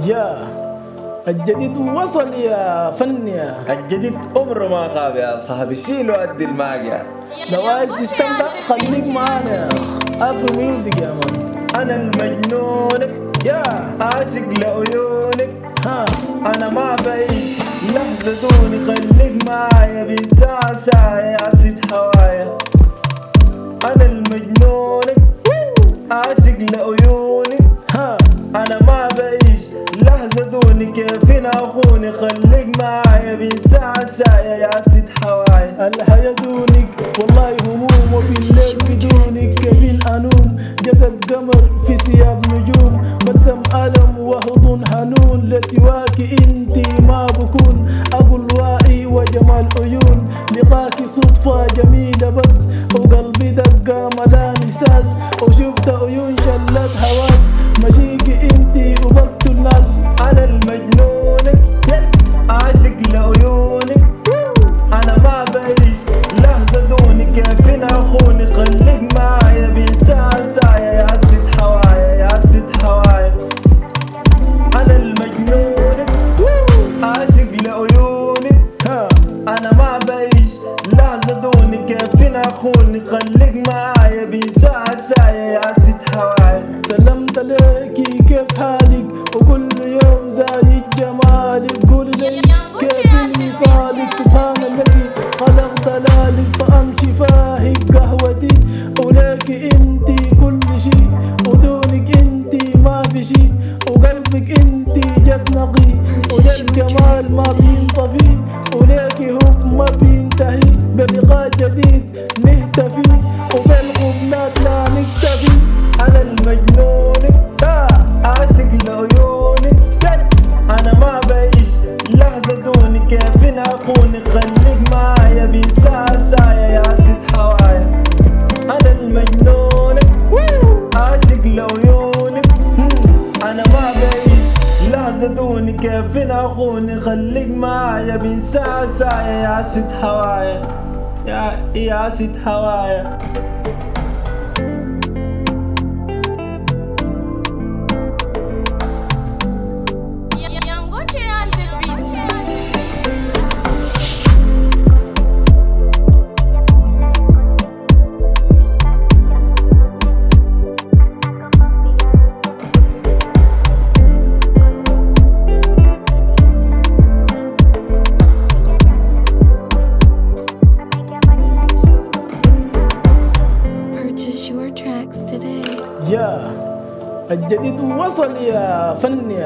يا الجديد وصل يا فنيا. الجديد عمره ما غاب يا صاحبي، شيله قد الماقع. لو عايز تستمتع خليك معانا افرو ميوزك يا مان. انا المجنونك يا عاشق لعيونك، ها انا ما بعيش لحظة دوني، خليك معايا بين ساعة ساعة يا ست هوايا. انا المجنونك عاشق لعيونك، ها انا ما بعيش لحظة دوني، كيف اخوني خليك معايا بين ساعة ساعة يا ست هوايا. الحياة دونك والله هموم، وفي الليل بدونك كيف انوم. جسد قمر في ثياب نجوم، بلسم ألم وحضن حنون، لسواك انتي ما بكون. ابو الوائي وجمال عيون، لقاكي صدفة جميلة بس، وقلبي دقة ملان احساس، وشفت عيون شلت حواس، مشيكي انتي وبقت الناس. انا المجنونك عاشق لعيونك، انا ما بعيش لحظة دوني، كيف اخوني خليك معايا بين ساعة ساعة يا ست هوايا يا ست هوايا. انا المجنونك عاشق لعيونك، ها انا ما بعيش لحظة دوني، كيف اخوني خليك معايا بين ساعة ساعة يا ست هوايا. سلمت عليكي كيف حالك، وكل يوم زايد جمالك، قولي لي كيف وصالك. سبحان الذي خلق ضلالك، فأمشي فاهك قهوتي، وليكي انتي كل شي، ودونك انتي ما في شي، وقلبك انتي جد نقي، وده الجمال ما بينطفي، وليكي هب ما بينتهي. بلقاء جديد نهتفي، وبالقبلات لا نكتفي. انا المجنونك عاشق لعيونك، انا ما بعيش لحظة دوني، كيف اخوني خليك معايا بين ساعة ساعة يا ست هوايا. انا المجنونك عاشق لعيونك، انا ما بعيش لحظة دوني، كيف اخوني خليك معايا بين ساعة ساعة يا ست هوايا يا ست هوايا. يا الجديد وصل يا فنيا.